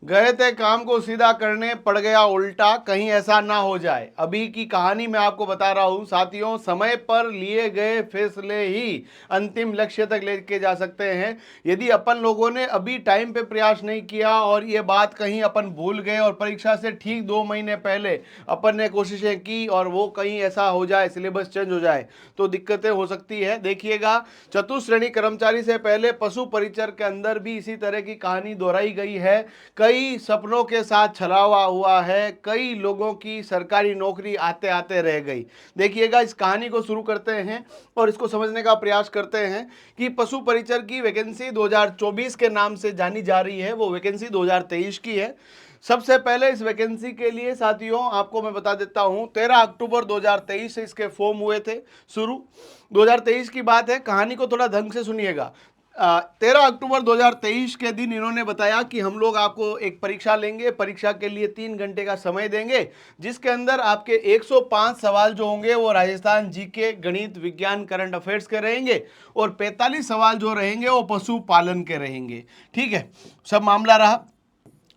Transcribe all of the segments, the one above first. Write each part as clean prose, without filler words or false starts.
गए थे काम को सीधा करने, पड़ गया उल्टा, कहीं ऐसा ना हो जाए। अभी की कहानी मैं आपको बता रहा हूं साथियों, समय पर लिए गए फैसले ही अंतिम लक्ष्य तक लेके जा सकते हैं। यदि अपन लोगों ने अभी टाइम पे प्रयास नहीं किया और ये बात कहीं अपन भूल गए और परीक्षा से ठीक 2 महीने पहले अपन ने कोशिशें की और वो कहीं ऐसा हो जाए, सिलेबस चेंज हो जाए, तो दिक्कतें हो सकती है। देखिएगा, चतुश्रेणी कर्मचारी से पहले पशु परिचर के अंदर भी इसी तरह की कहानी दोहराई गई है। कई सपनों के साथ छलावा हुआ है, कई लोगों की सरकारी नौकरी आते आते रह गई। देखिएगा, इस कहानी को शुरू करते हैं और इसको समझने का प्रयास करते हैं कि पशु परिचर की वैकेंसी 2024 के नाम से जानी जा रही है, वो वैकेंसी 2023 की है। सबसे पहले इस वैकेंसी के लिए साथियों आपको मैं बता देता हूं, 13 अक्टूबर 2023 से इसके फॉर्म हुए थे शुरू। 2023 की बात है, कहानी को थोड़ा ढंग से सुनिएगा। 13 अक्टूबर 2023 के दिन इन्होंने बताया कि हम लोग आपको एक परीक्षा लेंगे, परीक्षा के लिए 3 घंटे का समय देंगे, जिसके अंदर आपके 105 सवाल जो होंगे वो राजस्थान जीके, गणित, विज्ञान, करंट अफेयर्स के रहेंगे और 45 सवाल जो रहेंगे वो पशुपालन के रहेंगे। ठीक है, सब मामला रहा,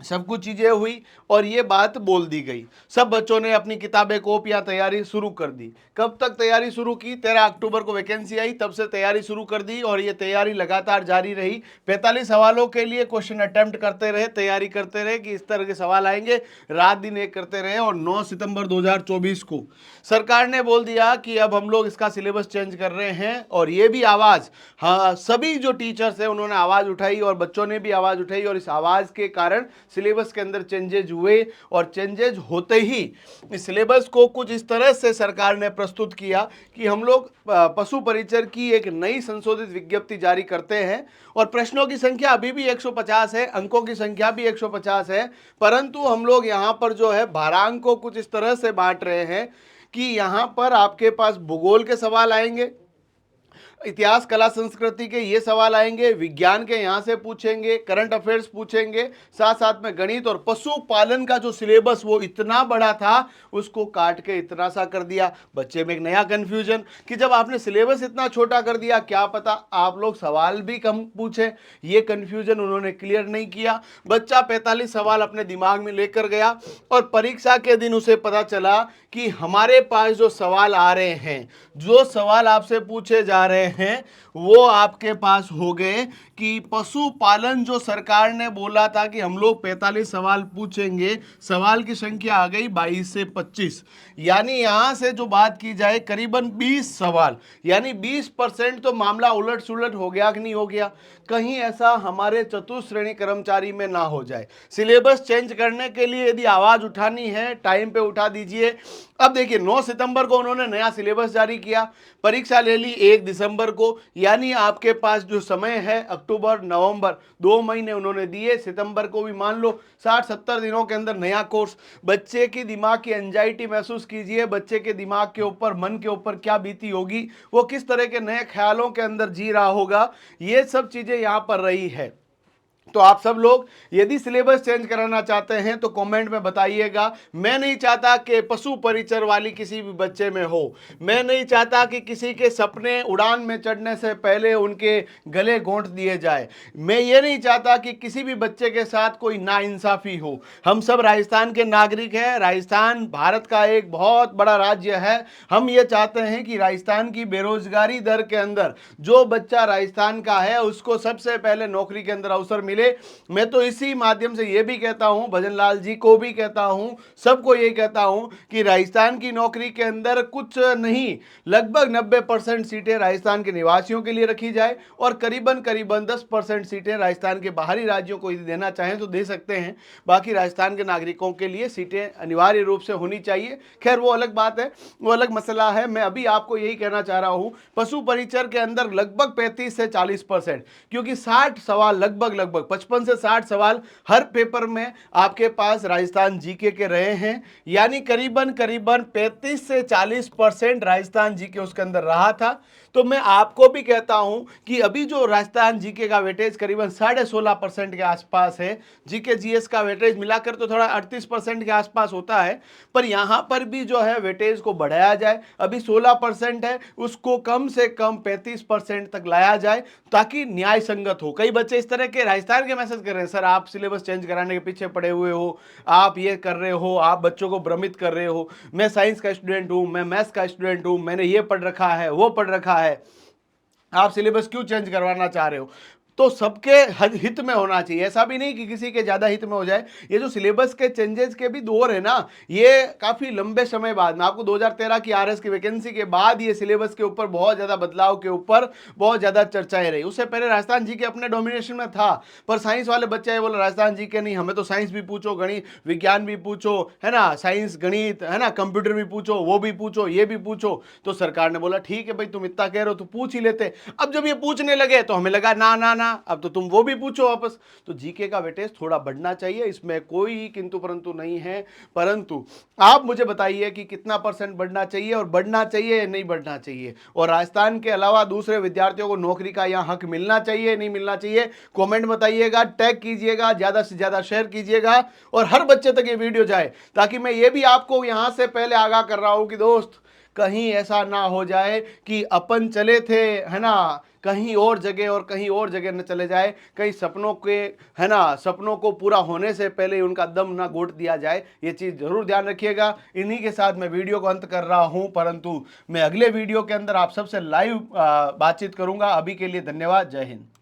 सब कुछ चीजें हुई और ये बात बोल दी गई। सब बच्चों ने अपनी किताबें, कॉपियां तैयारी शुरू कर दी। कब तक तैयारी शुरू की? 13 अक्टूबर को वैकेंसी आई, तब से तैयारी शुरू कर दी और ये तैयारी लगातार जारी रही। 45 सवालों के लिए क्वेश्चन अटेम्प्ट करते रहे, तैयारी करते रहे कि इस तरह के सवाल आएंगे, रात दिन एक करते रहे। और 9 सितंबर 2024 को सरकार ने बोल दिया कि अब हम लोग इसका सिलेबस चेंज कर रहे हैं। और ये भी आवाज, हाँ, सभी जो टीचर्स हैं उन्होंने आवाज उठाई और बच्चों ने भी आवाज उठाई और इस आवाज के कारण सिलेबस के अंदर चेंजेज हुए। और चेंजेज होते ही इस सिलेबस को कुछ इस तरह से सरकार ने प्रस्तुत किया कि हम लोग पशु परिचर की एक नई संशोधित विज्ञप्ति जारी करते हैं। और प्रश्नों की संख्या अभी भी 150 है, अंकों की संख्या भी 150 है, परंतु हम लोग यहां पर जो है भारांक को कुछ इस तरह से बांट रहे हैं कि यहां पर आपके पास भूगोल के सवाल आएंगे, इतिहास, कला, संस्कृति के ये सवाल आएंगे, विज्ञान के यहाँ से पूछेंगे, करंट अफेयर्स पूछेंगे, साथ साथ में गणित। और पशुपालन का जो सिलेबस वो इतना बड़ा था उसको काट के इतना सा कर दिया। बच्चे में एक नया कंफ्यूजन कि जब आपने सिलेबस इतना छोटा कर दिया, क्या पता आप लोग सवाल भी कम पूछे। ये कंफ्यूजन उन्होंने क्लियर नहीं किया। बच्चा 45 सवाल अपने दिमाग में लेकर गया और परीक्षा के दिन उसे पता चला कि हमारे पास जो सवाल आ रहे हैं, जो सवाल आपसे पूछे जा रहे हैं, वो आपके पास हो गए कि पशुपालन जो सरकार ने बोला था कि हम लोग 45 सवाल पूछेंगे, सवाल की संख्या आ गई 22 से 25। यानी यहां से जो बात की जाए करीबन 20 सवाल, यानी 20% तो मामला उलट सुलट हो गया कि नहीं हो गया। कहीं ऐसा हमारे चतुश्रेणी कर्मचारी में ना हो जाए। सिलेबस चेंज करने के लिए यदि आवाज उठानी है, टाइम पे उठा दीजिए। अब देखिए, 9 सितंबर को उन्होंने नया सिलेबस जारी किया, परीक्षा ले ली 1 दिसंबर को, यानी आपके पास जो समय है अक्टूबर, नवंबर, 2 महीने उन्होंने दिए। सितंबर को भी मान लो 60-70 दिनों के अंदर नया कोर्स। बच्चे की दिमाग की एंजाइटी महसूस कीजिए, बच्चे के दिमाग के ऊपर, मन के ऊपर क्या बीती होगी, वो किस तरह के नए ख्यालों के अंदर जी रहा होगा। ये सब चीजें यहां पर रही है। तो आप सब लोग यदि सिलेबस चेंज कराना चाहते हैं तो कमेंट में बताइएगा। मैं नहीं चाहता कि पशु परिचर वाली किसी भी बच्चे में हो। मैं नहीं चाहता कि किसी के सपने उड़ान में चढ़ने से पहले उनके गले घोंट दिए जाए। मैं ये नहीं चाहता कि किसी भी बच्चे के साथ कोई नाइंसाफी हो। हम सब राजस्थान के नागरिक हैं, राजस्थान भारत का एक बहुत बड़ा राज्य है। हम ये चाहते हैं कि राजस्थान की बेरोजगारी दर के अंदर जो बच्चा राजस्थान का है उसको सबसे पहले नौकरी के अंदर अवसर मिले। मैं तो इसी माध्यम से ये भी कहता हूं, भजन लाल जी को भी कहता हूं, सबको ये कहता हूं कि राजस्थान की नौकरी के अंदर कुछ नहीं, लगभग 90% सीटें राजस्थान के निवासियों के लिए रखी जाए और करीबन 10% सीटें राजस्थान के बाहरी राज्यों को यदि देना चाहें तो दे सकते हैं। बाकी राजस्थान के नागरिकों के लिए सीटें अनिवार्य रूप से होनी चाहिए। खैर वो अलग बात है, वो अलग मसला है। मैं अभी आपको यही कहना चाह रहा हूं, पशु परिचर के अंदर लगभग 35 से 40%, क्योंकि 60 सवाल, लगभग 55 से 60 सवाल हर पेपर में आपके पास राजस्थान जीके के रहे हैं। यानी करीबन 35 से 40% राजस्थान जीके उसके अंदर रहा था। तो मैं आपको भी कहता हूं कि अभी जो राजस्थान जीके का वेटेज करीबन 16.5% के आसपास है, जीके जीएस का वेटेज मिलाकर तो थोड़ा 38% के आसपास होता है, पर यहां पर भी जो है वेटेज को बढ़ाया जाए। अभी 16% है, उसको कम से कम 35% तक लाया जाए ताकि न्याय संगत हो। कई बच्चे इस तरह के राजस्थान के मैसेज कर रहे हैं, सर आप सिलेबस चेंज कराने के पीछे पड़े हुए हो, आप ये कर रहे हो, आप बच्चों को भ्रमित कर रहे हो, मैं साइंस का स्टूडेंट हूं, मैं मैथ्स का स्टूडेंट हूं, मैंने ये पढ़ रखा है, वो पढ़ रखा है, आप सिलेबस क्यों चेंज करवाना चाह रहे हो। तो सबके हित में होना चाहिए, ऐसा भी नहीं कि किसी के ज्यादा हित में हो जाए। ये जो सिलेबस के चेंजेस के भी दौर है ना, ये काफी लंबे समय बाद में, आपको 2013 की आरएस की वैकेंसी के बाद ये सिलेबस के ऊपर बहुत ज्यादा बदलाव के ऊपर बहुत ज्यादा चर्चाएं रही। उससे पहले राजस्थान जी के अपने डोमिनेशन में था, पर साइंस वाले बच्चे आए बोले राजस्थान जी के नहीं, हमें तो साइंस भी पूछो, गणित विज्ञान भी पूछो, है ना, साइंस गणित, है ना, कंप्यूटर भी पूछो, वो भी पूछो, ये भी पूछो। तो सरकार ने बोला ठीक है भाई, तुम इतना कह रहे हो तो पूछ ही लेते। अब जब ये पूछने लगे तो हमें लगा ना ना ना, अब तो तुम वो भी पूछो वापस। तो जीके का वेटेज थोड़ा बढ़ना चाहिए, इसमें कोई किंतु परंतु नहीं है। परंतु आप मुझे बताइए कि कितना परसेंट बढ़ना चाहिए, और बढ़ना चाहिए या नहीं बढ़ना चाहिए, और राजस्थान के अलावा दूसरे विद्यार्थियों को नौकरी का यहां हक मिलना चाहिए नहीं मिलना चाहिए, कमेंट बताइएगा, टैग कीजिएगा, ज्यादा से ज्यादा शेयर कीजिएगा, और हर बच्चे तक ये वीडियो जाए, ताकि मैं ये भी आपको यहां से पहले आगाह कर रहा हूं कि दोस्त कहीं ऐसा ना हो जाए कि अपन चले थे, है ना, कहीं और जगह, और कहीं और जगह न चले जाए, कहीं सपनों के, है ना, सपनों को पूरा होने से पहले ही उनका दम ना घोट दिया जाए। ये चीज जरूर ध्यान रखिएगा। इन्हीं के साथ मैं वीडियो को अंत कर रहा हूं, परंतु मैं अगले वीडियो के अंदर आप सबसे लाइव बातचीत करूंगा। अभी के लिए धन्यवाद। जय हिंद।